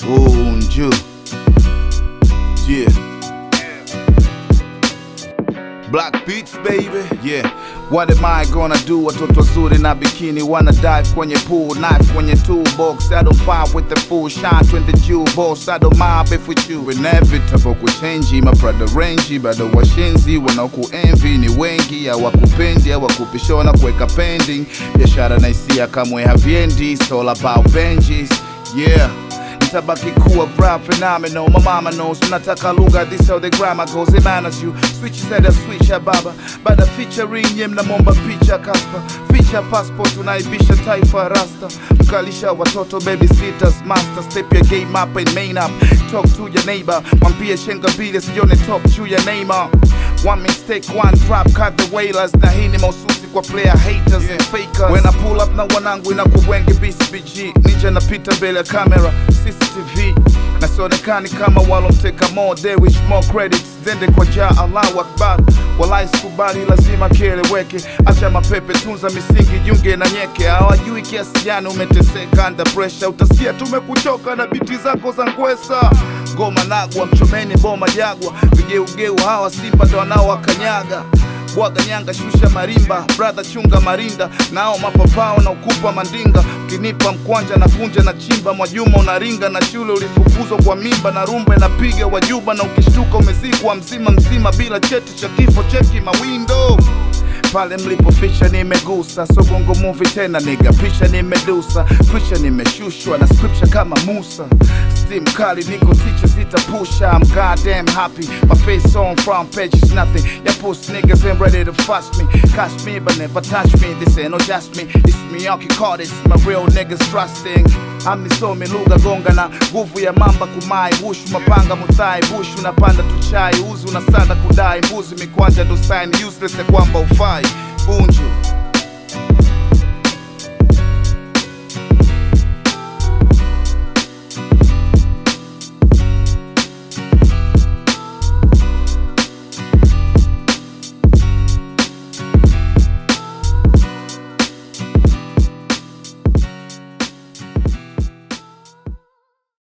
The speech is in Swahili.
Unju. Yeah. Black Beats, baby. Yeah. What am I gonna do? Watoto wazuri na bikini wanna dive kwenye pool, knife kwenye toolbox. I don't fight with the fool, shine to the jewel boss. I don't mind if with you. Inevitable kuchange, my brother range. Bado washenzi wanakuenvy ni wengi, hawakupendi hawakupishona kuweka pending. Biashara na hisia kamwe haviendi, it's all about Benjis. Yeah. Tabaki kuwa bra phenomenal. My mama knows unataka lugha, this how the grammar goes. It manners you, switch said a switch ya baba. Bada featuring yem na momba picha Kaspa. Feature passport unaibisha taifa rasta. Mkalisha watoto babysitters master. Step your game up and main up. Talk to your neighbor. Mwambie shenga bile sijone talk to your neighbor. One mistake, one drop, cut the wailers. Na hii ni maususi kwa player haters and fakers. When I pull up na wanangu inakuwenge BCBG. Ninja napita mbele ya camera CCTV. Na sionekani kama walomteka more, they wish more credits. Zende kwa jaa Allahu Akbar. Walai sikubali lazima kieleweke. Acha mapepe tunza misingi junge na nyeke. Hawajui kiasi gani umeteseka under pressure. Utasikia tumekuchoka na biti zako za ngwesa. Goma nagwa mchomeni boma jagwa. Vigeugeu hawa simba ndo wanao wakanyaga. Bwaga nyanga shusha marimba, brother chunga marinda. Nao mapapao na ukupa mandinga. Ukinipa mkwanja na kunja na chimba. Mwajuma unaringa na shule ulifukuzwa kwa mimba. Na rumba inapiga wajuba na ukishtuka umezikwa mzima mzima bila cheti cha kifo, cheki mawindo. Pale mlipo ficha nimegusa, so bongo movie tena nigga, picha nimedusa. Preacher nimeshushwa na scripture kama Musa. Steam kali niko teacher sita pusha. I'm goddamn happy, my face on front page is nothing. Ya puss niggas ain't ready to fuss me. Catch me but never touch me, this ain't no just me. This Miyake call this, my real niggas trusting. Amisomi lugha gonga na nguvu ya mamba kumai. Wushu mapanga muthai, bushu unapanda tuchai. Uzu unasanda kudai, mbuzi mikwanja do sign. Useless ya kwamba ufai. Unju.